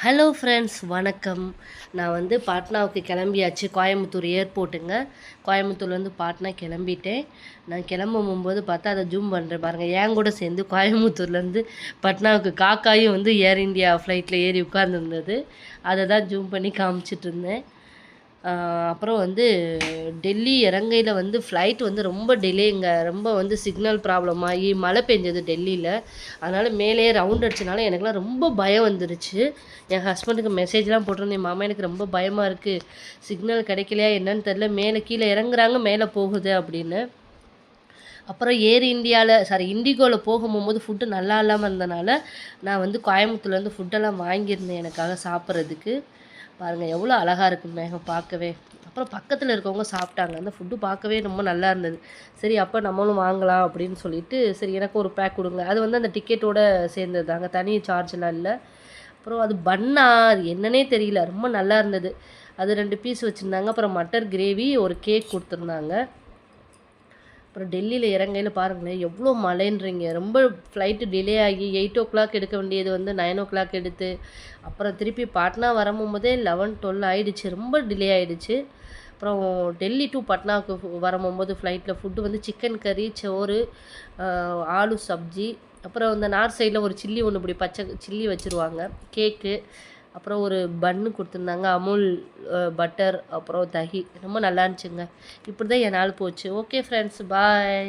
Hello friends, வணக்கம். நான் வந்து பாட்னாவுக்கு கிளம்பியாச்சு. கோயம்புத்தூர் ஏர்போர்ட்டுங்க. கோயம்புத்தூர்லேருந்து பாட்னா கிளம்பிட்டேன். நான் கிளம்பும்போது பார்த்தா அதை ஜூம் பண்ணுறேன் பாருங்கள். என் கூட சேர்ந்து கோயம்புத்தூர்லேருந்து பட்னாவுக்கு காக்காயும் வந்து ஏர் இந்தியா ஃப்ளைட்டில் ஏறி உட்கார்ந்துருந்தது. அதை தான் ஜூம் பண்ணி காமிச்சிட்ருந்தேன். அப்புறம் வந்து டெல்லி இறங்கையில் வந்து ஃப்ளைட் வந்து ரொம்ப டிலேங்க. ரொம்ப வந்து சிக்னல் ப்ராப்ளம் ஆகி மழை பெஞ்சது டெல்லியில். அதனால் மேலேயே ரவுண்ட் அடிச்சனால எனக்குலாம் ரொம்ப பயம் வந்துருச்சு. என் ஹஸ்பண்டுக்கு மெசேஜ்லாம் போட்டிருந்தேன், மாமா எனக்கு ரொம்ப பயமாக இருக்குது, சிக்னல் கிடைக்கலையா என்னன்னு தெரில, மேலே கீழே இறங்குறாங்க மேலே போகுது அப்படின்னு. அப்புறம் ஏர் இண்டிகோவில் போகும்போது ஃபுட்டு நல்லா இல்லாமல் இருந்தனால நான் வந்து கோயம்புத்தூர்லேருந்து ஃபுட்டெல்லாம் வாங்கியிருந்தேன் எனக்காக சாப்பிட்றதுக்கு. பாருங்கள் எவ்வளோ அழகாக இருக்குது மேகம் பார்க்கவே. அப்புறம் பக்கத்தில் இருக்கவங்க சாப்பிட்டாங்க. அந்த ஃபுட்டு பார்க்கவே ரொம்ப நல்லா இருந்தது. சரி அப்போ நம்மளும் வாங்கலாம் அப்படின்னு சொல்லிட்டு, சரி எனக்கு ஒரு பேக் கொடுங்க. அது வந்து அந்த டிக்கெட்டோடு சேர்ந்தது தாங்க, தனி சார்ஜெலாம் இல்லை. அப்புறம் அது பன்னா என்னன்னே தெரியல, ரொம்ப நல்லா இருந்தது. அது 2 பீஸ் வச்சுருந்தாங்க. அப்புறம் மட்டர் கிரேவி, ஒரு கேக் கொடுத்துருந்தாங்க. அப்புறம் டெல்லியில் இறங்கையில் பாருங்களேன் எவ்வளோ மழைன்றீங்க. ரொம்ப ஃப்ளைட்டு டிலே ஆகி 8:00 எடுக்க வேண்டியது வந்து 9:00 எடுத்து, அப்புறம் திருப்பி பாட்னா வரும்போதே 11, 12 ஆகிடுச்சு. ரொம்ப டிலே ஆகிடுச்சு. அப்புறம் டெல்லி டு பட்னாவுக்கு வரும்போது ஃப்ளைட்டில் ஃபுட்டு வந்து சிக்கன் கறி, சோறு, ஆலு சப்ஜி, அப்புறம் இந்த நார்த் சைடில் ஒரு சில்லி ஒன்று இப்படி பச்சை சில்லி வச்சுருவாங்க, கேக்கு, அப்புறம் ஒரு பன்னு கொடுத்துருந்தாங்க, அமுல் பட்டர், அப்புறம் தஹி. ரொம்ப நல்லா இருந்துச்சுங்க. இப்படி தான் என் நாள் போச்சு. ஓகே ஃப்ரெண்ட்ஸ், பாய்.